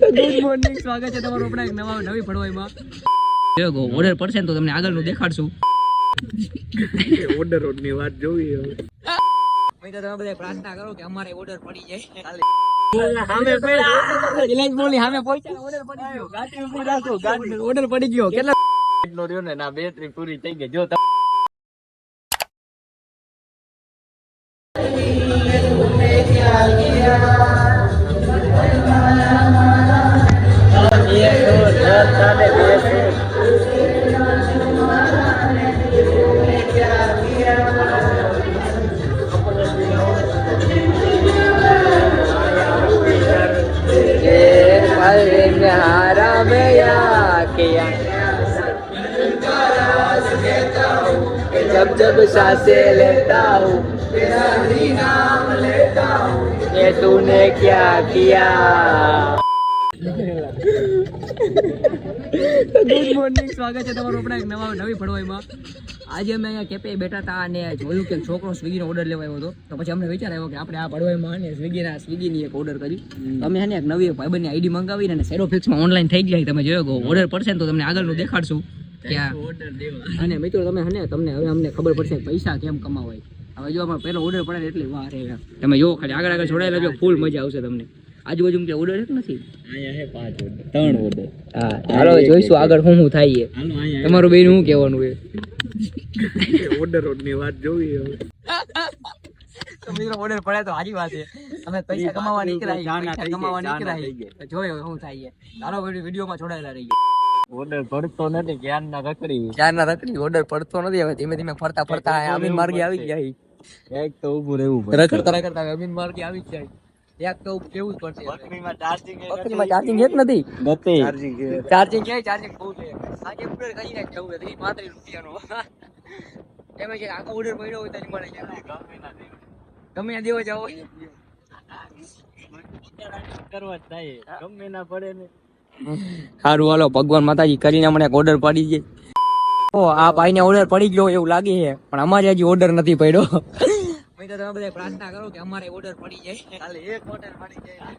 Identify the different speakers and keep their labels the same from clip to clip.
Speaker 1: Good morning, સ્વાગત છે તમારું આપણા એક નવી ભડવાઈમાં. જો ઓર્ડર પડશે ને તો તમને આગળનું દેખાડશું.
Speaker 2: ઓર્ડર ની વાત જોવી હવે.
Speaker 1: તમે બધા પ્રાર્થના કરો કે અમારે ઓર્ડર પડી જાય. ઓર્ડર પડી ગયો. કેટલા
Speaker 2: એટલો રહ્યો ને ના બેટરી પૂરી થઈ ગઈ. જો
Speaker 1: जब जब सांसें लेता हूँ तेरा ही नाम लेता हूँ ये तूने क्या किया. ગુડ મોર્નિંગ, સ્વાગત છે તમારું આપણા એક નવી ભડવાઈમાં. આજે અમે અહીંયા કેફે બેઠા હતા અને જોયું કે છોકરો સ્વિગીનો ઓર્ડર લેવા આવ્યો હતો. તો પછી અમને વિચાર આવ્યો કે આપણે આ ભડવાઈમાં સ્વિગીની એક ઓર્ડર કરી. અમે એને એક નવી ભાઈબંધની આઈડી મંગાવીને અને સેરો ફિક્સમાં ઓનલાઈન થઈ ગયા. તમે જોયો ઓર્ડર પડશે ને તો તમને આગળનું દેખાડશું. અને મિત્રો તમને હવે અમને ખબર પડશે પૈસા કેમ કમાવાય. હવે જો અમારો પહેલો ઓર્ડર પડે એટલી વાર તમે જો ખાલી આગળ જોડાયેલા જો ફૂલ મજા આવશે તમને. આજુબાજુ કે ઓર્ડર છે નથી,
Speaker 2: અહીંયા હે 5 ઓર્ડર 3 ઓર્ડર.
Speaker 1: હા ચાલો જોઈશું આગળ શું થાય છે. તમારું બેન શું કહેવાનું છે?
Speaker 2: ઓર્ડર ની વાત જોવી હવે.
Speaker 1: તો મિત્રો ઓર્ડર પડે તો સારી વાત છે. અમે પૈસા કમાવા નીકળ્યા જોયો શું થાય છે. ચાલો વિડીયોમાં જોડાયેલા રહીએ.
Speaker 2: ઓર્ડર પડતો નથી, જ્ઞાન ના રખડી
Speaker 1: ઓર્ડર પડતો નથી. હવે ધીમે ધીમે ફરતા અમીન માર્ગે આવી ગયા.
Speaker 2: એક તો ઊભું રહેવું પડે.
Speaker 1: રખડતા અમીન માર્ગે આવી જાય. એક તો કેવું જ પડશે.
Speaker 2: બકરીમાં ચાર્જિંગ
Speaker 1: ચાર્જિંગ એક નથી. ચાર્જિંગ
Speaker 2: ચાર્જિંગ
Speaker 1: ચાર્જિંગ બહુ છે. આજે ઓર્ડર કરીને જવું છે 35 રૂપિયાનો. એમ છે આખો ઓર્ડર પડ્યો હોય તો મળે છે. ગમે ત્યાં દેવો જાવ
Speaker 2: કરવા જ થાય. ગમે ના પડે ને.
Speaker 1: સારું હાલો, ભગવાન માતાજી કરીને મને ઓર્ડર પડી જાય. આ ભાઈને ઓર્ડર પડી ગયો એવું લાગે છે, પણ અમારે હજી ઓર્ડર નથી પડ્યો. તમે બધા પ્રાર્થના કરો કે અમારે ઓર્ડર પડી જાય.
Speaker 2: ખાલી એક ઓર્ડર પડી જાય.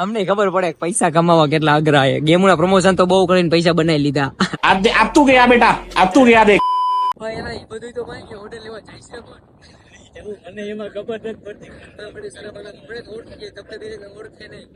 Speaker 1: અમને ખબર પડે કે પૈસા કમાવા કેટલા અઘરા છે. ગેમના પ્રમોશન તો બહુ કરીને પૈસા બનાવી લીધા.
Speaker 3: अब तू गया बेटा, अब तू गया देख.
Speaker 1: બધું તો ભાઈ ઓર્ડર લેવા જાય છે
Speaker 2: અને એમાં ખબર નથી પડતી.
Speaker 1: ઓળખે નહીં.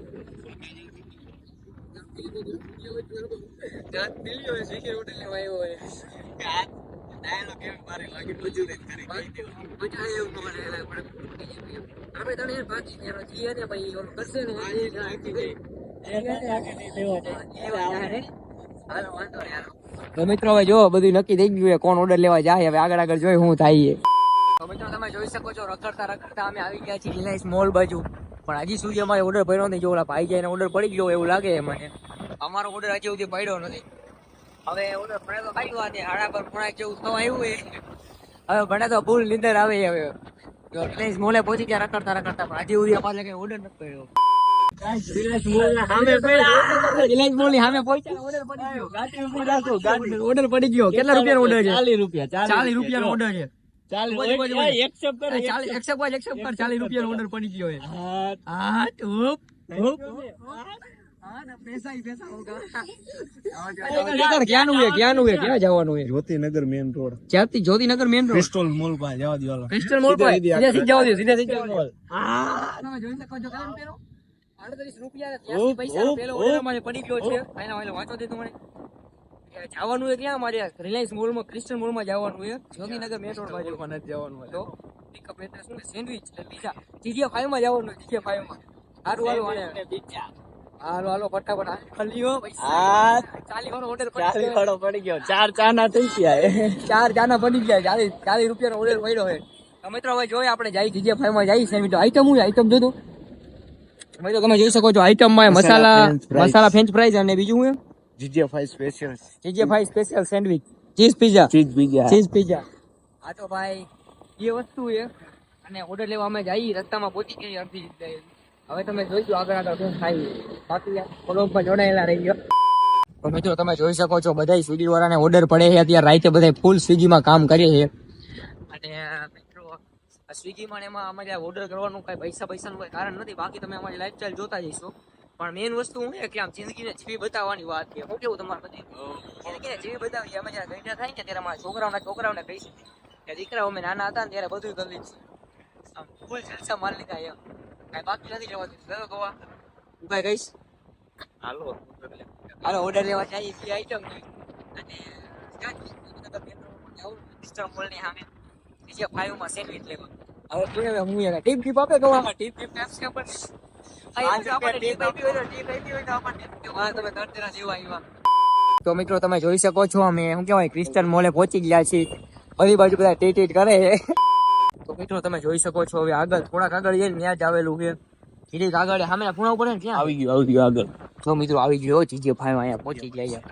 Speaker 1: તો મિત્રો હવે જો બધું નક્કી થઈ ગયું કોણ ઓર્ડર લેવા જાય. હવે આગળ જોઈ શું થાય. તો મિત્રો તમે જોઈ શકો છો રખડતા અમે આવી ગયા છીએ રિલાયન્સ મોલ બાજુ. પણ હજી સુધી અમારે ઓર્ડર પડ્યો નથી. જો ઓલા ભાઈ જાય ઓર્ડર પડી ગયો એવું લાગે મને. અમારો ઓર્ડર હજી સુધી પડ્યો નથી. હવે ઓર્ડર પડે તો કાઢ્યો આજે 8:30 જેવું તો આવ્યું છે. હવે ભણે તો ફૂલ નીંદર આવે. હવે રિલાયન્સ મોલે પહોંચી ગયા રખડતા પણ હજી સુધી અમારે કઈ ઓર્ડર નથી પડ્યો. રિલાયન્સ મોલ ની સામે પહોંચ્યા ઓર્ડર પડી ગયો. કેટલા રૂપિયાનો ઓર્ડર છે? 40 રૂપિયાનો ઓર્ડર છે. 40 એક્સેપ્ટ કર 40 રૂપિયાનો ઓર્ડર પડી ગયો છે. હા ક્યાંનું છે ક્યાં જવાનું છે?
Speaker 2: Jyotinagar main road.
Speaker 1: ક્યાંથી? Jyotinagar main road.
Speaker 2: Crystal mall પાસે જવા દો.
Speaker 1: ક્રિસ્ટલ મોલ પાસે સીધા જવા દો. તમે જોઈ શકો છો 38 રૂપિયા પૈસા પેલો ઓર્ડર મને પડી ગયો છે. એના વાંચો દે મને જવાનું છે ક્યાં? મારે રિલાયન્સ મોલમાં ક્રિસ્ટલ મોલમાં જવાનું છે. જ્યોતિનગર મેન રોડ બાજુ નથી જવાનું. તો પિકઅપ એડ્રેસ શું? સેન્ડવિચ પીઝા GG5 માં જવાનું. GG5 માં હારું હાલો ફટાફટ ખલીઓ પૈસા. 40 વાળો ઓર્ડર
Speaker 2: પડી ગયો. 4 ચા ના થઈ ગયા.
Speaker 1: 4 ચાના પડી ગયા. 40 રૂપિયાનો ઓર્ડર પડ્યો છે. મિત્રો હવે જોઈએ આપણે જાય GG5 માં જઈએ. આઈટમ હું આઈટમ જોતો ભાઈ. તો તમે જોઈ શકો છો આઈટમમાં મસાલા ફ્રેન્ચ ફ્રાઈઝ અને બીજું હું
Speaker 2: GG5
Speaker 1: special sandwich cheese pizza. હા તો ભાઈ એ વસ્તુ છે. અને ઓર્ડર લેવા અમે જઈએ રસ્તામાં પહોંચી ગઈ અડધી જગ્યાએ. હવે તમે જોઈશું આગળ શું થાય. બાકી ફોલોઅપમાં જોડાયેલા રહી ગયો. તો મિત્રો તમે જોઈ શકો છો બધા સ્વિગી વાળાને ઓર્ડર પડે છે. અત્યારે રાતે બધા ફૂલ સ્વિગીમાં કામ કરીએ છીએ. અને મિત્રો સ્વિગીમાં એમાં અમારે ઓર્ડર કરવાનું કઈ પૈસાનું કઈ કારણ નથી. બાકી તમે અમારી લાઈફસ્ટાઈલ જોતા જઈશો. પણ મેઇન વસ્તુ હું છે કે આમ જિંદગીને જીવી બતાવવાની વાત છે. હું કેવું તમારે બધી જિંદગીને જીવી બતાવી. અમે જ્યારે ગઈઢા થાય ને ત્યારે અમારા છોકરાઓને કહીશું કે દીકરાઓ અમે નાના હતા ને ત્યારે બધું કરી આમ ફૂલ જલસા મારી લીધા એમ કાંઈ બાકી નથી રહેવાતું. ચલો ગોવા હું કાંઈ કહીશ હાલો ઓર્ડર લેવા જઈએ બે આઈટમ અને મોલની સામે બીજા 5 માં સેન્ડવિચ લેવા. હવે હું ટીપ ટીપ આપે ગવામાં ટીપ ટીપ ટેપ્સ કે પણ તો મિત્રો તમે જોઈ શકો છો અમે શું કહેવાય ક્રિસ્ટન મોલે પહોંચી ગયા છીએ. બધી બાજુ બધા ટીટ કરે છે. તો મિત્રો તમે જોઈ શકો છો હવે આગળ થોડાક આગળ જઈને ત્યાં જ આવેલું છે. સીધી આગળ સામે પૂણા ઉપર ને ક્યાં
Speaker 2: આવી ગયું આગળ.
Speaker 1: તો મિત્રો આવી ગયો જીજે ભાઈ અહીંયા પહોંચી ગયા.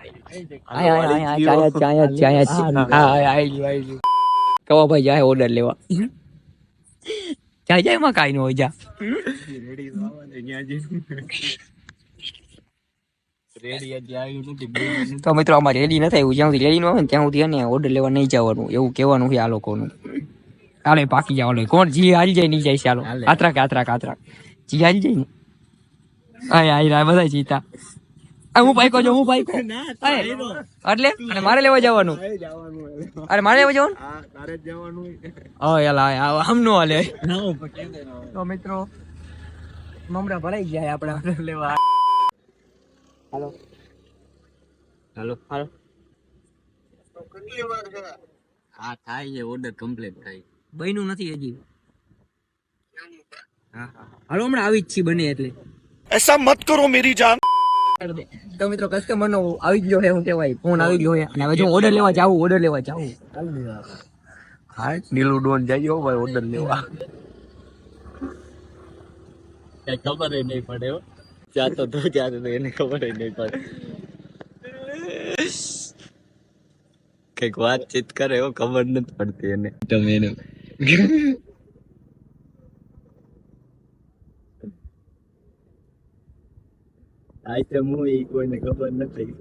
Speaker 1: કવા ભાઈ જાય ઓર્ડર લેવા જાય એમાં કાંઈ ન હોય જા. તો મિત્રો આમાં રેડી નથી આવ્યું. જ્યાં સુધી રેડી ન આવે ને ત્યાં સુધી એને ઓર્ડર લેવા નહીં જવાનું એવું કહેવાનું છે આ લોકોનું. હાલો પાકી જવાનું કોણ જી હારી જાય નહીં જાય ચાલો આતરા જી હારી જાય ને આ બધા જીતા. હું પાઈકો જો હું પાઈકો એટલે અને મારે લેવા જવાનું. અરે મારે લેવા જવાનું હમ નો હાલે. તો મિત્રો મમરા ભરાઈ ગયા આપડા લેવા. હાલો હાલો હાલો હા થાય છે ઓર્ડર કમ્પ્લીટ થાય. બન્યું નથી હજી. હાલો હમણાં આવી જ છી બને એટલે
Speaker 3: ऐसा मत करो मेरी जान.
Speaker 1: તો મિત્રો કસ્ટમર નો આવી ગયો છે હું કહેવાય ફોન આવી ગયો છે અને હવે જો ઓર્ડર લેવા જાવું
Speaker 2: હા નીલું ડોન જાય ભાઈ ઓર્ડર લેવા. કઈ ખબર નહીં પડે હો. જાતો તો એને ખબર નહીં પડે. કઈક વાતચીત કરે હો ખબર નથી પડતી એને. તમે એને આઈટમ હોય એ કોઈને ખબર નથી.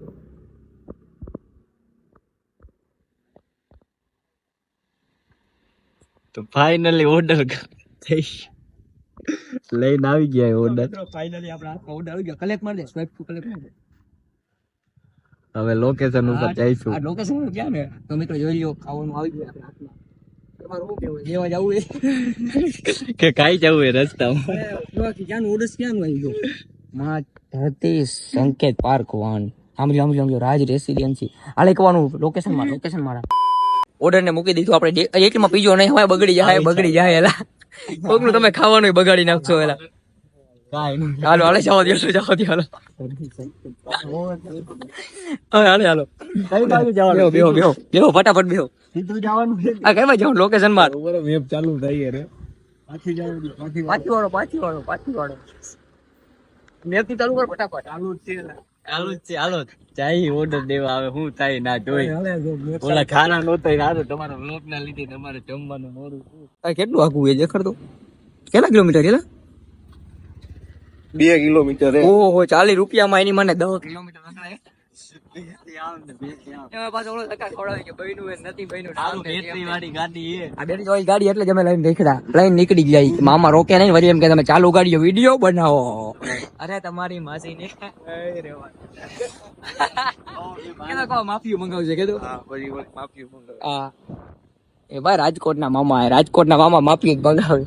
Speaker 2: તો ફાઇનલી ઓર્ડર લઈને આવી ગયા ઓર્ડર.
Speaker 1: ફાઇનલી આપણા હાથમાં ઓર્ડર આવી ગયો. કલેક્ટ મારી દે સ્વાઇપ ટુ કલેક્ટ મારી દે.
Speaker 2: હવે લોકેશન ઉપર જઈશું.
Speaker 1: આ લોકેશન ક્યાં ને તો મિત્રો જોઈ લો ખાવાનું આવી ગયું આપણા હાથમાં. તમારું શું કહેવું લેવા જવું
Speaker 2: કે કાઈ જવું એ રસ્તામાં
Speaker 1: ક્યાંનું ઓર્ડર ક્યાંનું આવી ગયો માં ધરતી સંકેત પાર્ક વાન સાંભળ્યો રાજ રેસિડેન્સી હાલે કહેવાનું લોકેશન મારા ઓર્ડર ને મૂકી દીધું. આપણે એકમાં પીજો નહીં હોય બગડી જાય એલા કોકનું તમે ખાવાનું બગાડી નાખશો એલા. હાલો હાલે જાઓ દો હાલો બેહો ફટાફટ બેહો.
Speaker 2: સીધું જવાનું છે.
Speaker 1: આ કઈ બાજુ જવાનું લોકેશન માર
Speaker 2: મેપ ચાલુ થઈ રે. પાછી જવાનું
Speaker 1: પાછી વાળો મેપ થી ચાલુ કર ફટાફટ.
Speaker 2: ચાલુ જ છે હાલો ચાઈ ઓર્ડર દેવા આવે હું થાય ના જોઈ. ઓલા ખાના નહોતા હાલો તમારા વ્લોગ ના લીધે તમારે જમવાનું મોડું.
Speaker 1: કેટલું આખું એ દેખાડતો કેટલા કિલોમીટર કેટલા
Speaker 2: 2 કિલોમીટર.
Speaker 1: ઓહો 40 રૂપિયામાં એની મને 10 કિલોમીટર નકળાય. એમાં પાછો ઓલો ધક્કા ખવડાવે કે બહેનું એ નથી બહેનું
Speaker 2: બેટરી વાળી ગાડી એ.
Speaker 1: આ બેટરી વાળી ગાડી એટલે જ અમે લઈને નીકળી ગયા. મામા રોકે નહીં વળી એમ કે તમે ચાલુ ગાડીઓ વિડીયો બનાવો. અરે તમારી માસી ને માફિયું મંગાવશે કીધું. હા એ ભાઈ રાજકોટના મામા માફિયું જ મંગાવે.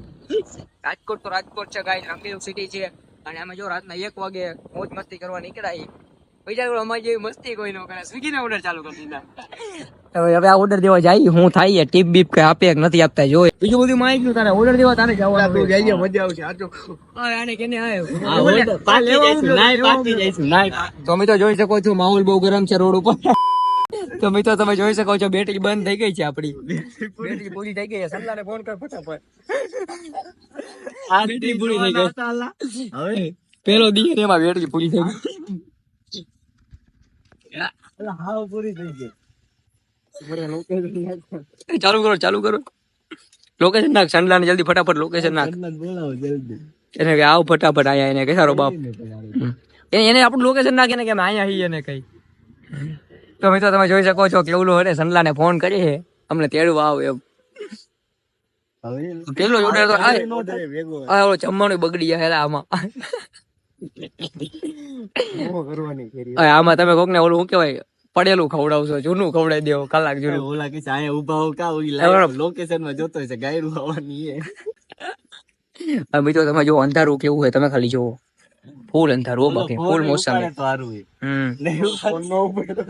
Speaker 1: રાજકોટ તો રાજકોટ છે ગાય રંગીલું સિટી છે અને અમે જો રાતના 1 વાગે મોજ મસ્તી કરવા નીકળાય. પૈસા અમારી જેવી મસ્તી કોઈ ન કરે. સ્વિગી ના ઓર્ડર ચાલુ કરી દીધા. હવે આ ઓર્ડર દેવા જાય હું થાય ટીપ બીપ કઈ આપે નથી આપતા જોઈ. બીજું બધું માં આવી ગયું તારે ઓર્ડર દેવા તારે જવાનું
Speaker 2: મજા આવશે.
Speaker 1: આને કેને તો મિત્રો જોઈ શકો છો માહોલ બહુ ગરમ છે રોડ ઉપર. તો મિત્રો તમે જોઈ શકો છો બેટરી બંધ થઈ ગઈ છે આપડી. બેટરી પૂરી થઈ ગઈ છે. સલ્લાને ફોન કર ફટાફટ. બેટરી પૂરી થઈ ગઈ હવે પેલો દી એમાં બેટરી પૂરી થઈ ગઈ. ચાલુ કરો લોકેશન નાખ. સંડલાને જલ્દી ફટાફટ લોકેશન નાખ. એને કે આવ ફટાફટ આયા. એને કે સારો બાપ એને આપણું લોકેશન નાખે ને કે અમે અહીંયા હઈએ ને કઈ. તો મિત્રો તમે જોઈ શકો છો કેવલું હરે સંડલાને ફોન કરી છે અમને તેડવા આવ એમ. પેલો ઓર્ડર તો ઓલો જમવાનું બગડી જાય આમાં. આમાં તમે કોક ને ઓલું શું કહેવાય પડેલું ખવડાવશો, જૂનું ખવડાવી દેવો કલાક જૂનું.
Speaker 2: ઓલા કે અહીંયા ઉભા હો કા ઓલી લાઈવ લોકેશન માં જોતો હશે ગાયરું આવવાની હે.
Speaker 1: હવે મિત્રો તમે જો અંધારું કેવું હોય તમે ખાલી જોવો, ફૂલ અંધારું હો, બાકી ફૂલ મોસમ.
Speaker 2: ઉપાડે તો હારું હે. નહીં ઉપાડે.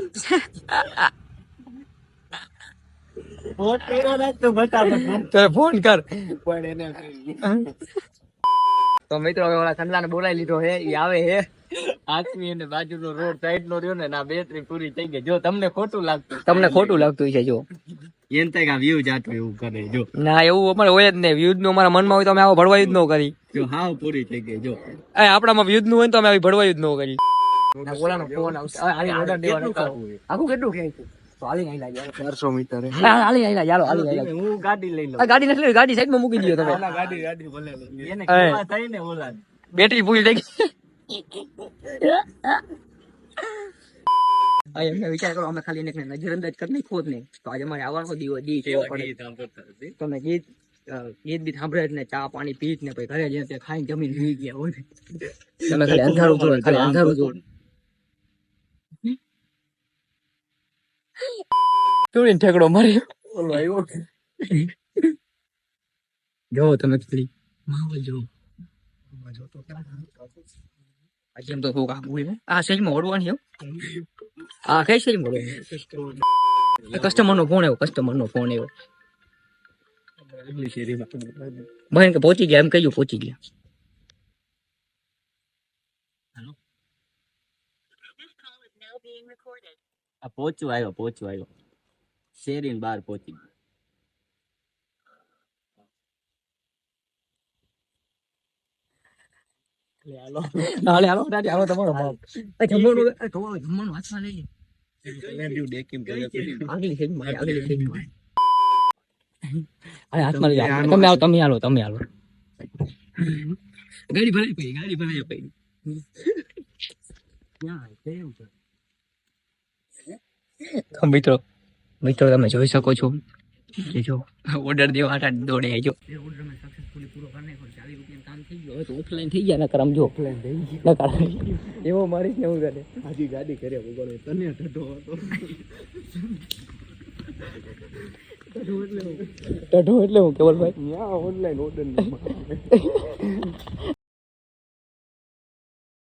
Speaker 2: ફોન કર્યો ને તો ફટાફટ
Speaker 1: ફોન કર.
Speaker 2: પણ એને
Speaker 1: તો મિત્રો હવે ઓલા ખંડલાને બોલાવી લીધો હે, ઈ આવે હે.
Speaker 2: આત્મી અને બાજુનો રોડ સાઈડ નો રહ્યો ને ના બેટરી પૂરી થઈ ગઈ. જો તમને ખોટું લાગતું,
Speaker 1: તમને ખોટું લાગતું છે જો.
Speaker 2: એમ થાય કે વ્યૂ જાતો એવું કરે. જો
Speaker 1: ના એવું અમારે હોય જ નહીં, વ્યુજ નું અમારા મનમાં હોય તો અમે આવો ભડવાયું જ ન કરી.
Speaker 2: જો હાવ પૂરી થઈ ગઈ. જો
Speaker 1: આપણામાં વ્યુજ નું હોય ને તો અમે આવી ભડવાયું જ ન કરી. ઓલાનો ફોન આવશે. હાલી ઓર્ડર દેવાનો આખું કેટલું કે તો હાલી નહીં લાગે 400 મીટર. હાલી નહીં લાગે, હાલી નહીં લાગે.
Speaker 2: હું ગાડી લઈ લઉં.
Speaker 1: ગાડી નથી લેવી, ગાડી સાઈડમાં મૂકી દો તમે.
Speaker 2: ગાડી ભલે લઈ. એને કેવા થાય ને ઓલા
Speaker 1: બેટરી પૂરી થઈ ગઈ. એમને વિચાર કરો અમે ખાલી એને નજરઅંદાજ કરી નાખો જ નહીં તો આજે અમારે આવવાનો દી છે. તમે ગીત બી સાંભળે જ ને, ચા પાણી પી જ ને પછી ઘરે જઈને ખાઈને જમીન સુઈ ગયા હોય. તમે ખાલી અંધારું જોવો, ખાલી અંધારું જોવો. ચોરીને ઠેકડો માર્યો ઓલો આવ્યો. જોવો તમે ખાલી માહોલ જોવો. આજે એમ તો થોડુંક આગું હોય. આ સેજમાં ઓળવાની છે. આ કઈ સેજમાં ઓળવાની? કસ્ટમર નો ફોન આવ્યો, કસ્ટમર નો ફોન આવ્યો. ભાઈ કે પહોંચી ગયા, એમ કહ્યું પહોંચી ગયા.
Speaker 2: આ પહોંચવા આવ્યો શેરીન બહાર પહોંચી ગયો.
Speaker 1: હાલે હાલો દાદી, હાલો તમારો બાપ. જમવાનું હાથમાં લઈ આગલી સેજમાં, આગલી સેજમાં. હાથમાં લઈ તમે આવો, તમે હાલો, તમે હાલો. ગાડી ભરાઈ પડી, ગાડી ભરાઈ પડી. તો મિત્રો તમે જોઈ શકો છો કે જો ઓર્ડર દેવા હાટા દોડે જો. ઓર્ડર મેં સક્સેસફુલી પૂરો કરી નાખ્યો. 40 રૂપિયાનું કામ થઈ ગયું. હવે તો ઓફલાઈન થઈ ગયા, નકર આમ જો ઓફલાઈન થઈ ગયા. એવો મારીશ ને એવું કરે.
Speaker 2: આજી ગાડી કરે વગર તને ઢઢો હતો.
Speaker 1: ઢઢો એટલે હું કેવલભાઈ
Speaker 2: ઓનલાઈન ઓર્ડર